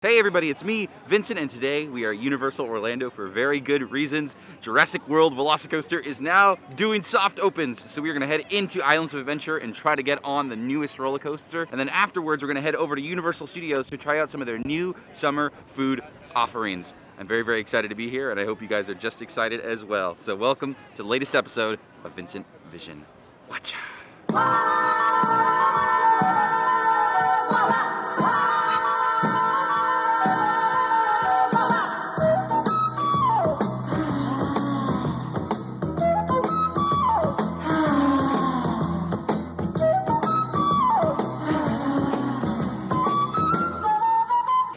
Hey everybody, it's me, Vincent, and today we are at Universal Orlando for very good reasons. Jurassic World VelociCoaster is now doing soft opens, so we're gonna head into Islands of Adventure and try to get on the newest roller coaster. And then afterwards, we're gonna head over to Universal Studios to try out some of their new summer food offerings. I'm very, very excited to be here, and I hope you guys are just excited as well. So welcome to the latest episode of VincentVision. Wachow.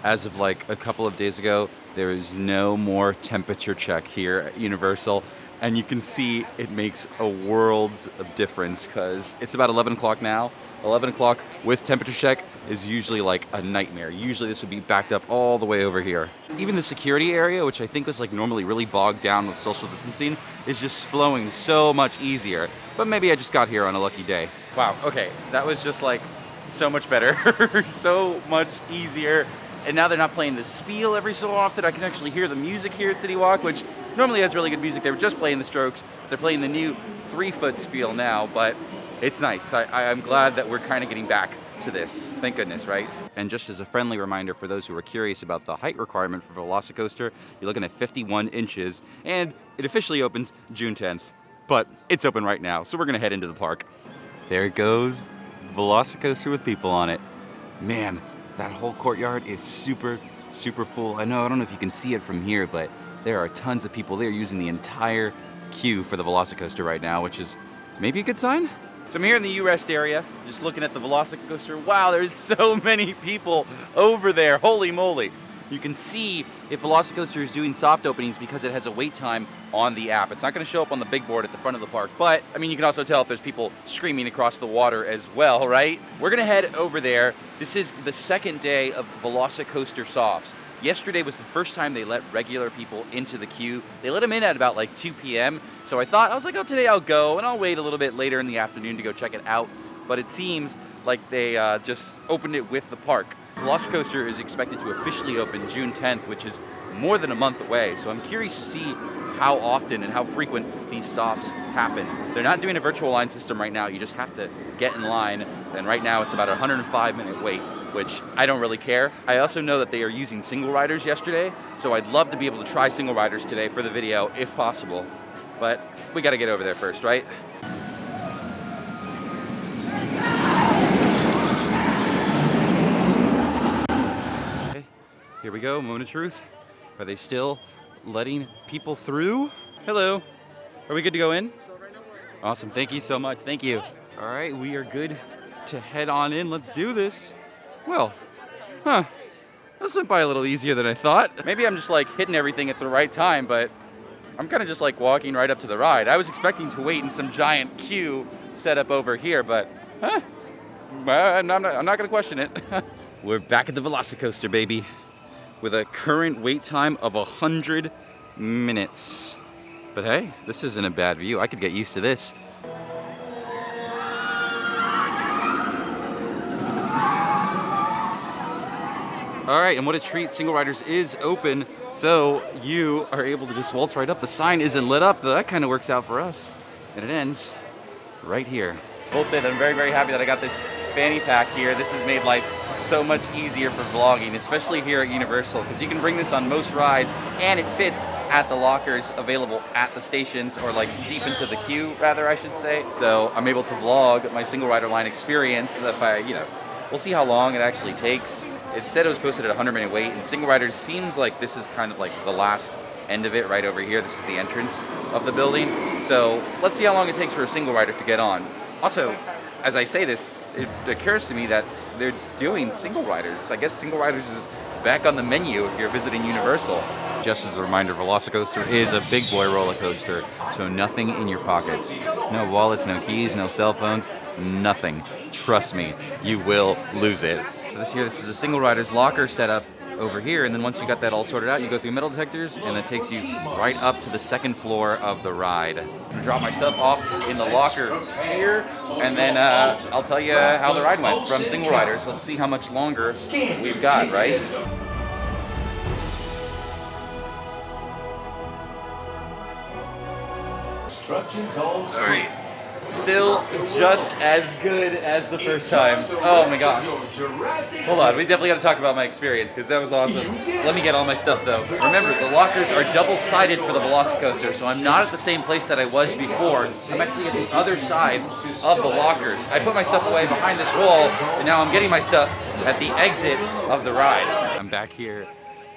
As of like a couple of days ago, there is no more temperature check here at Universal. And you can see it makes a world's of difference because it's about 11 o'clock now. 11 o'clock with temperature check is usually like a nightmare. Usually this would be backed up all the way over here. Even the security area, which I think was like normally really bogged down with social distancing, is just flowing so much easier. But maybe I just got here on a lucky day. Wow, okay, that was just like so much better, so much easier. And now they're not playing the spiel every so often. I can actually hear the music here at CityWalk, which normally has really good music. They were just playing the Strokes. They're playing the new 3-foot spiel now, but it's nice. I'm glad that we're kind of getting back to this. Thank goodness, right? And just as a friendly reminder for those who are curious about the height requirement for VelociCoaster, you're looking at 51 inches, and it officially opens June 10th. But it's open right now, so we're gonna head into the park. There it goes, VelociCoaster with people on it. Man, that whole courtyard is super, super full. I don't know if you can see it from here, but there are tons of people there using the entire queue for the VelociCoaster right now, which is maybe a good sign. So I'm here in the U-Rest area, just looking at the VelociCoaster. Wow, there's so many people over there, holy moly. You can see if VelociCoaster is doing soft openings because it has a wait time on the app. It's not going to show up on the big board at the front of the park, but I mean, you can also tell if there's people screaming across the water as well, right? We're going to head over there. This is the second day of VelociCoaster Softs. Yesterday was the first time they let regular people into the queue. They let them in at about like 2 p.m. So I was like, oh, today I'll go, and I'll wait a little bit later in the afternoon to go check it out. But it seems like they just opened it with the park. VelociCoaster is expected to officially open June 10th, which is more than a month away. So I'm curious to see how often and how frequent these softs happen. They're not doing a virtual line system right now. You just have to get in line. And right now it's about a 105-minute wait, which I don't really care. I also know that they are using single riders yesterday. So I'd love to be able to try single riders today for the video if possible. But we got to get over there first, right? Here we go, moment of truth. Are they still letting people through? Hello, are we good to go in? Awesome, thank you so much, thank you. All right, we are good to head on in, let's do this. Well, this went by a little easier than I thought. Maybe I'm just like hitting everything at the right time, but I'm kind of just like walking right up to the ride. I was expecting to wait in some giant queue set up over here, but I'm not gonna question it. We're back at the VelociCoaster, baby, with a current wait time of 100 minutes. But hey, this isn't a bad view. I could get used to this. All right, and what a treat, Single Riders is open, so you are able to just waltz right up. The sign isn't lit up, though that kind of works out for us. And it ends right here. I will say that I'm very, very happy that I got this fanny pack here. This has made life so much easier for vlogging, especially here at Universal, because you can bring this on most rides and it fits at the lockers available at the stations, or like deep into the queue, rather, I should say. So I'm able to vlog my single rider line experience if we'll see how long it actually takes. It said it was posted at a 100-minute wait, and single riders seems like this is kind of like the last end of it right over here. This is the entrance of the building. So let's see how long it takes for a single rider to get on. Also, as I say this, it occurs to me that they're doing single riders. I guess single riders is back on the menu if you're visiting Universal. Just as a reminder, VelociCoaster is a big boy roller coaster, so nothing in your pockets. No wallets, no keys, no cell phones, nothing. Trust me, you will lose it. So this is a single rider's locker setup over here, and then once you got that all sorted out, you go through metal detectors, and it takes you right up to the second floor of the ride. I'm gonna drop my stuff off in the locker here, and then I'll tell you how the ride went from single riders. Let's see how much longer we've got, right? Alright. Still just as good as the first time. Oh my gosh. Hold on, we definitely got to talk about my experience because that was awesome. Let me get all my stuff though. Remember, the lockers are double-sided for the VelociCoaster, so I'm not at the same place that I was before. I'm actually at the other side of the lockers. I put my stuff away behind this wall, and now I'm getting my stuff at the exit of the ride. I'm back here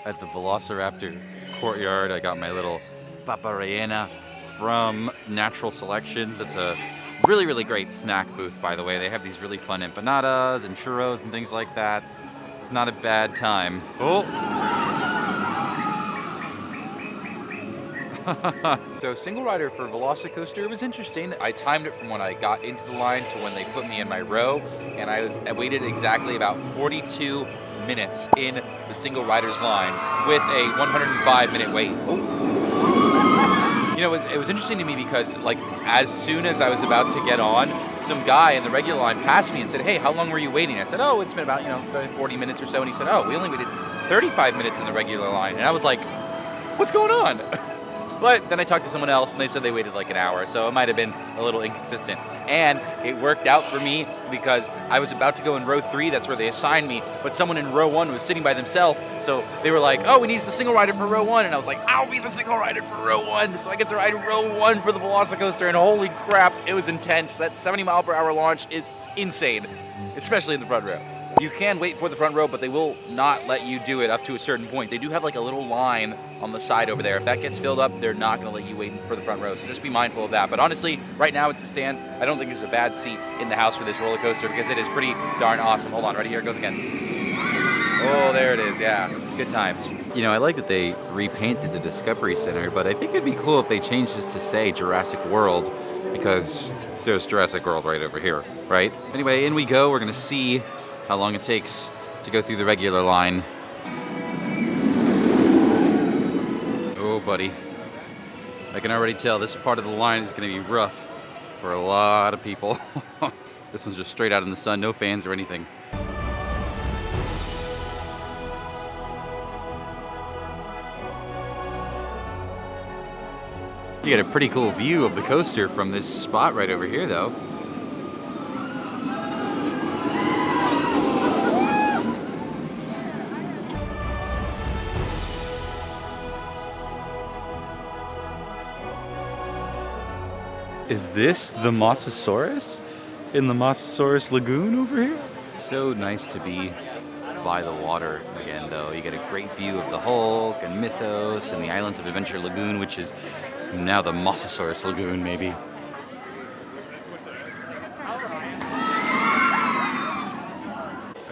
at the Velociraptor courtyard. I got my little paparayena from Natural Selections. It's a really, really great snack booth, by the way. They have these really fun empanadas and churros and things like that. It's not a bad time. Oh! So single rider for VelociCoaster was interesting. I timed it from when I got into the line to when they put me in my row, and I waited exactly about 42 minutes in the single rider's line with a 105-minute wait. Oh. You know, it was interesting to me because, like, as soon as I was about to get on, some guy in the regular line passed me and said, "Hey, how long were you waiting?" I said, "Oh, it's been about, 40 minutes or so." And he said, "Oh, we only waited 35 minutes in the regular line." And I was like, what's going on? But then I talked to someone else, and they said they waited like an hour, so it might have been a little inconsistent. And it worked out for me because I was about to go in row 3, that's where they assigned me, but someone in row 1 was sitting by themselves, so they were like, "Oh, we need the single rider for row 1, and I was like, "I'll be the single rider for row 1, so I get to ride row 1 for the VelociCoaster, and holy crap, it was intense. That 70-mile-per-hour launch is insane, especially in the front row. You can wait for the front row, but they will not let you do it up to a certain point. They do have like a little line on the side over there. If that gets filled up, they're not going to let you wait for the front row. So just be mindful of that. But honestly, right now as it stands, I don't think there's a bad seat in the house for this roller coaster because it is pretty darn awesome. Hold on, right here it goes again. Oh, there it is. Yeah, good times. You know, I like that they repainted the Discovery Center, but I think it'd be cool if they changed this to say Jurassic World because there's Jurassic World right over here, right? Anyway, in we go. We're going to see how long it takes to go through the regular line. Oh, buddy. I can already tell this part of the line is going to be rough for a lot of people. This one's just straight out in the sun, no fans or anything. You get a pretty cool view of the coaster from this spot right over here, though. Is this the Mosasaurus in the Mosasaurus Lagoon over here? So nice to be by the water again, though. You get a great view of the Hulk and Mythos and the Islands of Adventure Lagoon, which is now the Mosasaurus Lagoon, maybe.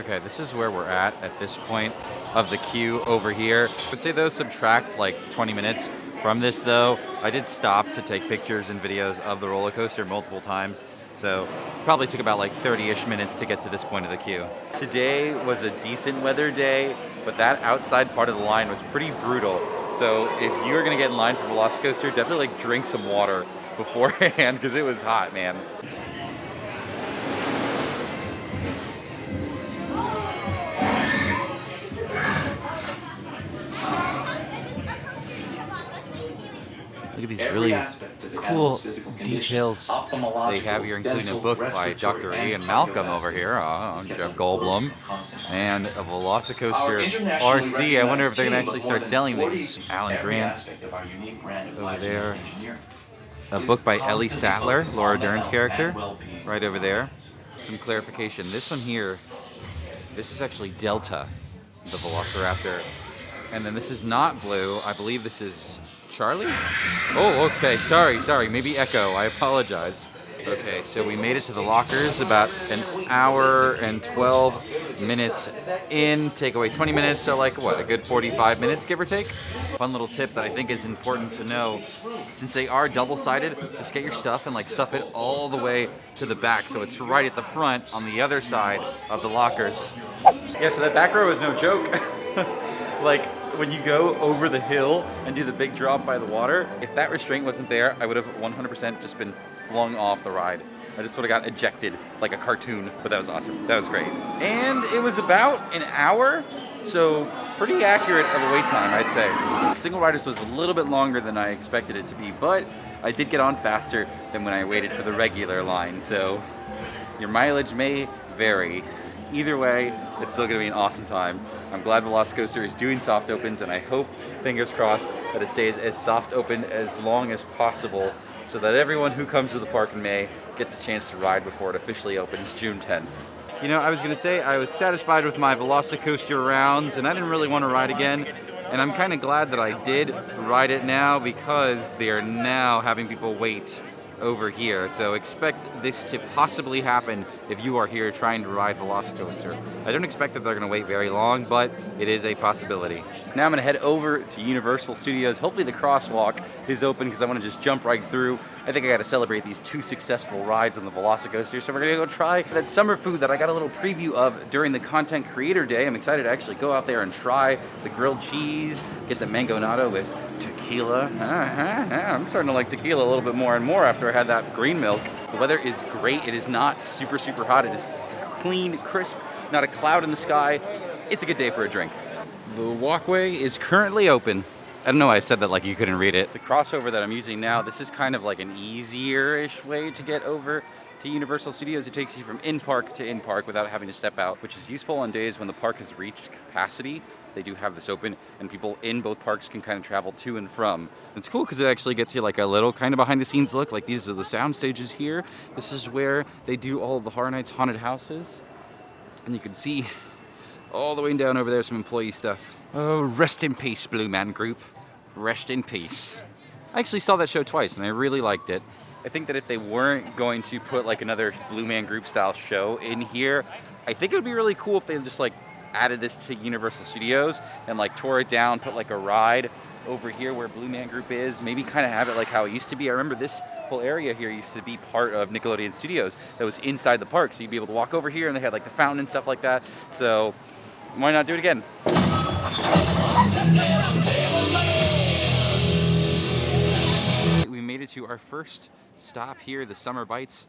Okay, this is where we're at this point of the queue over here. I would say those subtract like 20 minutes from this, though. I did stop to take pictures and videos of the roller coaster multiple times, so probably took about like 30-ish minutes to get to this point of the queue. Today was a decent weather day, but that outside part of the line was pretty brutal. So if you're gonna get in line for VelociCoaster, definitely like drink some water beforehand because it was hot, man. Look at these really cool details they have here, including a book by Dr. Ian Malcolm over here, Jeff Goldblum, and a VelociCoaster RC. I wonder if they're going to actually start selling these. Alan Grant over there. A book by Ellie Sattler, Laura Dern's character, right over there. Some clarification. This one here, this is actually Delta, the Velociraptor. And then this is not Blue. I believe this is Charlie? Oh, okay. Sorry. Maybe Echo. I apologize. Okay, so we made it to the lockers about an hour and 12 minutes in. Take away 20 minutes, so like what, a good 45 minutes, give or take? Fun little tip that I think is important to know. Since they are double-sided, just get your stuff and like stuff it all the way to the back, so it's right at the front on the other side of the lockers. Yeah, so that back row is no joke. Like, when you go over the hill and do the big drop by the water, if that restraint wasn't there, I would have 100% just been flung off the ride. I just would have got ejected like a cartoon, but that was awesome. That was great. And it was about an hour, so pretty accurate of a wait time, I'd say. single riders was a little bit longer than I expected it to be, but I did get on faster than when I waited for the regular line, so your mileage may vary. Either way, it's still going to be an awesome time. I'm glad VelociCoaster is doing soft opens, and I hope, fingers crossed, that it stays as soft open as long as possible so that everyone who comes to the park in May gets a chance to ride before it officially opens June 10th. You know, I was going to say I was satisfied with my VelociCoaster rounds, and I didn't really want to ride again. And I'm kind of glad that I did ride it now because they are now having people wait over here. So expect this to possibly happen if you are here trying to ride VelociCoaster. I don't expect that they're going to wait very long, but it is a possibility. Now I'm going to head over to Universal Studios. Hopefully the crosswalk is open because I want to just jump right through. I think I got to celebrate these 2 successful rides on the VelociCoaster. So we're going to go try that summer food that I got a little preview of during the Content Creator Day. I'm excited to actually go out there and try the grilled cheese, get the mango natto with tequila. I'm starting to like tequila a little bit more and more after I had that green milk. The weather is great. It is not super, super hot. It is clean, crisp, not a cloud in the sky. It's a good day for a drink. The walkway is currently open. I don't know why I said that like you couldn't read it. The crossover that I'm using now, this is kind of like an easier-ish way to get over to Universal Studios. It takes you from in-park to in-park without having to step out, which is useful on days when the park has reached capacity. They do have this open, and people in both parks can kind of travel to and from. It's cool because it actually gets you like a little kind of behind-the-scenes look. Like these are the sound stages here. This is where they do all of the Horror Nights haunted houses. And you can see all the way down over there some employee stuff. Oh, rest in peace, Blue Man Group. Rest in peace. I actually saw that show twice, and I really liked it. I think that if they weren't going to put like another Blue Man Group style show in here, I think it would be really cool if they just like added this to Universal Studios and like tore it down, put like a ride over here where Blue Man Group is, maybe kind of have it like how it used to be. I remember this whole area here used to be part of Nickelodeon Studios that was inside the park, so you'd be able to walk over here and they had like the fountain and stuff like that. So why not do it again? We made it to our first stop here, the Summer Bites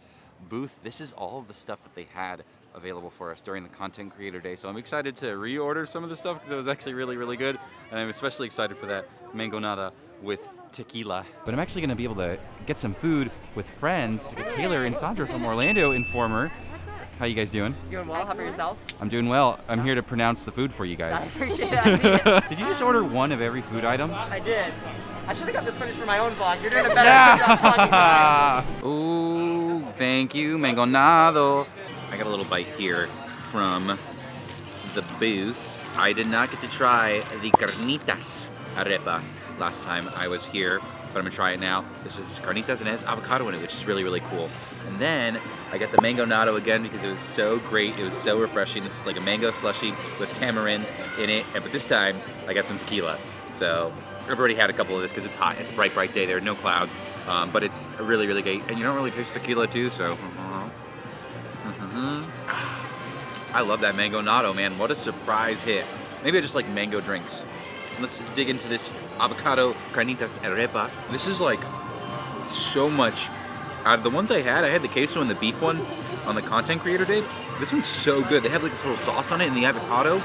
booth. This is all of the stuff that they had available for us during the Content Creator Day. So I'm excited to reorder some of the stuff because it was actually really, really good. And I'm especially excited for that mango nada with tequila. But I'm actually going to be able to get some food with friends. Taylor and Xandra from Orlando Informer. How you guys doing? Doing well. How about yourself? I'm doing well. I'm here to pronounce the food for you guys. I appreciate it. Did you just order one of every food item? I did. I should have got this footage for my own vlog. You're doing a better job vlogging. Ooh, thank you, mango nado. I got a little bite here from the booth. I did not get to try the carnitas arepa last time I was here, but I'm gonna try it now. This is carnitas and it has avocado in it, which is really, really cool. And then I got the mango natto again because it was so great. It was so refreshing. This is like a mango slushy with tamarind in it. But this time I got some tequila. So I've already had a couple of this because it's hot. It's a bright, bright day. There are no clouds, but it's really, really great. And you don't really taste tequila too, so. I love that mango natto, man. What a surprise hit. Maybe I just like mango drinks. Let's dig into this avocado carnitas arepa. This is like so much. Out of the ones I had the queso and the beef one on the Content Creator Day. This one's so good. They have like this little sauce on it and the avocado.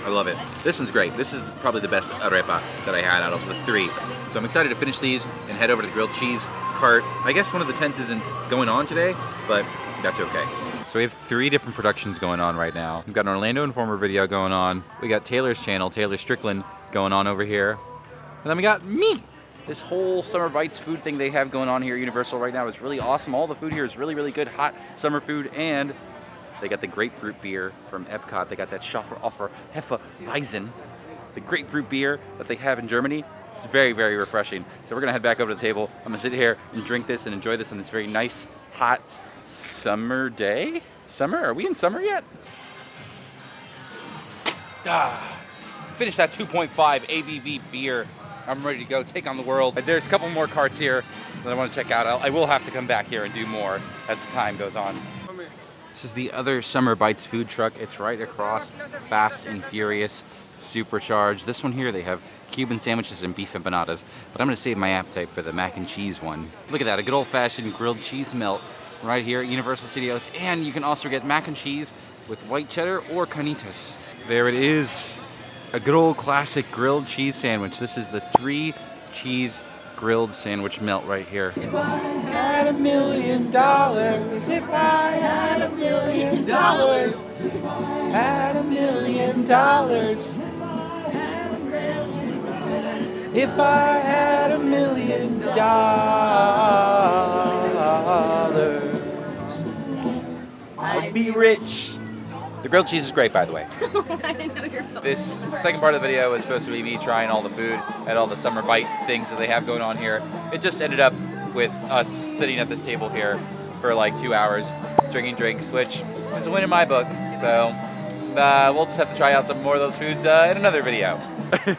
I love it. This one's great. This is probably the best arepa that I had out of the 3. So I'm excited to finish these and head over to the grilled cheese cart. I guess one of the tents isn't going on today, but that's okay. So we have 3 different productions going on right now. We've got an Orlando Informer video going on. We got Taylor's channel, Taylor Strickland, going on over here. And then we got me. This whole Summer Bites food thing they have going on here at Universal right now is really awesome. All the food here is really, really good, hot summer food, and they got the grapefruit beer from Epcot. They got that Schaffer Hefeweizen, the grapefruit beer that they have in Germany. It's very, very refreshing. So we're gonna head back over to the table. I'm gonna sit here and drink this and enjoy this on this very nice, hot summer day. Summer? Are we in summer yet? Finish that 2.5 ABV beer. I'm ready to go take on the world. There's a couple more carts here that I want to check out. I will have to come back here and do more as the time goes on. This is the other Summer Bites food truck. It's right across Fast and Furious Supercharged. This one here, they have Cuban sandwiches and beef empanadas, but I'm gonna save my appetite for the mac and cheese one. Look at that, a good old-fashioned grilled cheese melt right here at Universal Studios, and you can also get mac and cheese with white cheddar or carnitas. There it is. A good old classic grilled cheese sandwich. This is the 3 cheese grilled sandwich melt right here. If I had $1 million, if I had $1 million, had $1 million, if I had $1 million, I'd be rich. The grilled cheese is great, by the way. I didn't know your phone. This second part of the video was supposed to be me trying all the food at all the summer bite things that they have going on here. It just ended up with us sitting at this table here for like 2 hours, drinking drinks, which is a win in my book. So we'll just have to try out some more of those foods in another video.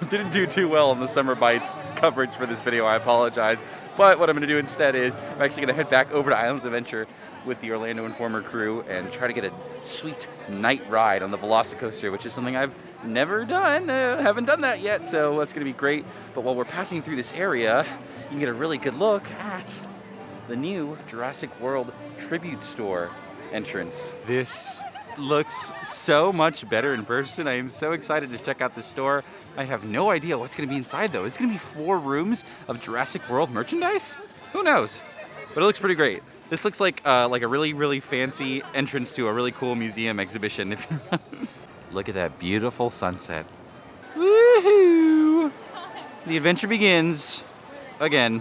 Didn't do too well on the Summer Bites coverage for this video, I apologize. But what I'm going to do instead is I'm actually going to head back over to Islands Adventure with the Orlando Informer crew and try to get a sweet night ride on the VelociCoaster, which is something I've never done. Haven't done that yet, so that's going to be great. But while we're passing through this area, you can get a really good look at the new Jurassic World Tribute Store entrance. This looks so much better in person. I am so excited to check out this store. I have no idea what's going to be inside, though. Is it going to be 4 rooms of Jurassic World merchandise? Who knows? But it looks pretty great. This looks like a really, really fancy entrance to a really cool museum exhibition. Look at that beautiful sunset. Woohoo! The adventure begins again.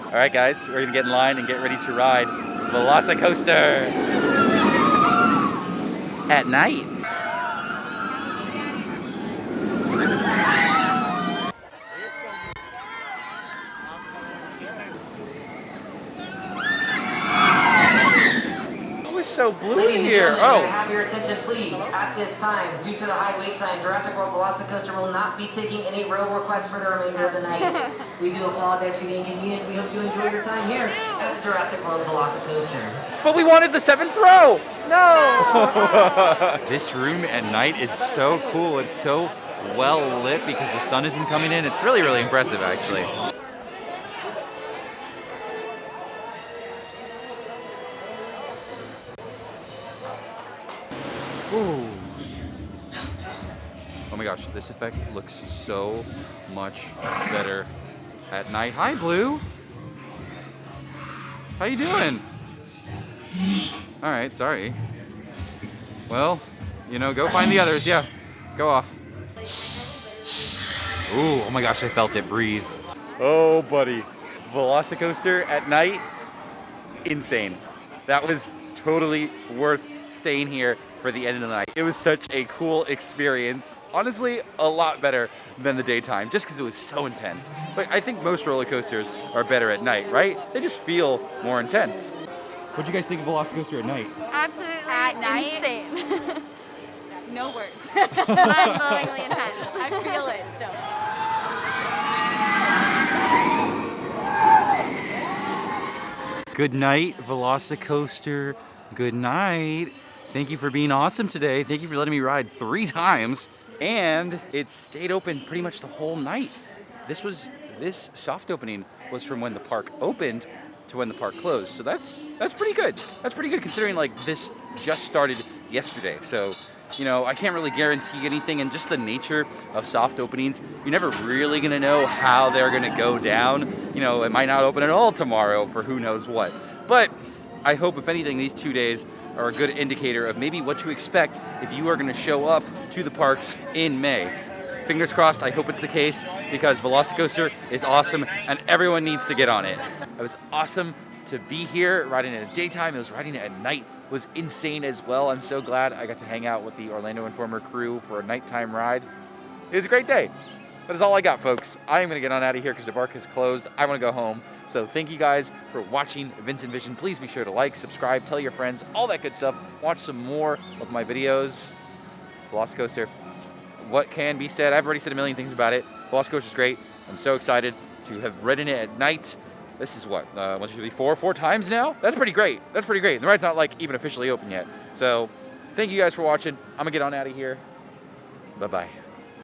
All right, guys, we're gonna get in line and get ready to ride VelociCoaster at night. So blue Ladies and here. gentlemen, Oh, may I have your attention, please? At this time, due to the high wait time, Jurassic World VelociCoaster will not be taking any row requests for the remainder of the night. We do apologize for the inconvenience. We hope you enjoy your time here at the Jurassic World VelociCoaster. but we wanted the 7th row. No. This room at night is so cool. It's so well lit because the sun isn't coming in. It's really, really impressive, actually. Ooh. Oh my gosh, this effect looks so much better at night. Hi, Blue. How you doing? All right, sorry. Well, you know, go find the others. Yeah, go off. Ooh, oh my gosh, I felt it breathe. Oh, buddy. VelociCoaster at night, insane. That was totally worth staying here for the end of the night. It was such a cool experience. Honestly, a lot better than the daytime, just because it was so intense. But I think most roller coasters are better at night, right? They just feel more intense. What'd you guys think of VelociCoaster at night? Absolutely At night? insane. No words. Mind-blowingly intense. I feel it still. Good night, VelociCoaster. Good night. Thank you for being awesome today. Thank you for letting me ride 3 times. And it stayed open pretty much the whole night. This soft opening was from when the park opened to when the park closed. So that's pretty good. That's pretty good considering like this just started yesterday. So, you know, I can't really guarantee anything, and just the nature of soft openings, you're never really gonna know how they're gonna go down. You know, it might not open at all tomorrow for who knows what. But I hope, if anything, these 2 days are a good indicator of maybe what to expect if you are going to show up to the parks in May. Fingers crossed, I hope it's the case, because VelociCoaster is awesome and everyone needs to get on it. It was awesome to be here riding it at daytime. It was riding it at night was insane as well. I'm so glad I got to hang out with the Orlando Informer crew for a nighttime ride. It was a great day. That is all I got, folks. I'm going to get on out of here because the park has closed. I want to go home. So thank you guys for watching VincentVision. Please be sure to like, subscribe, tell your friends, all that good stuff. Watch some more of my videos. VelociCoaster. What can be said? I've already said a million things about it. VelociCoaster is great. I'm so excited to have ridden it at night. This is what, 1, 2, 3, 4 times now? That's pretty great. That's pretty great. And the ride's not like even officially open yet. So thank you guys for watching. I'm going to get on out of here. Bye-bye.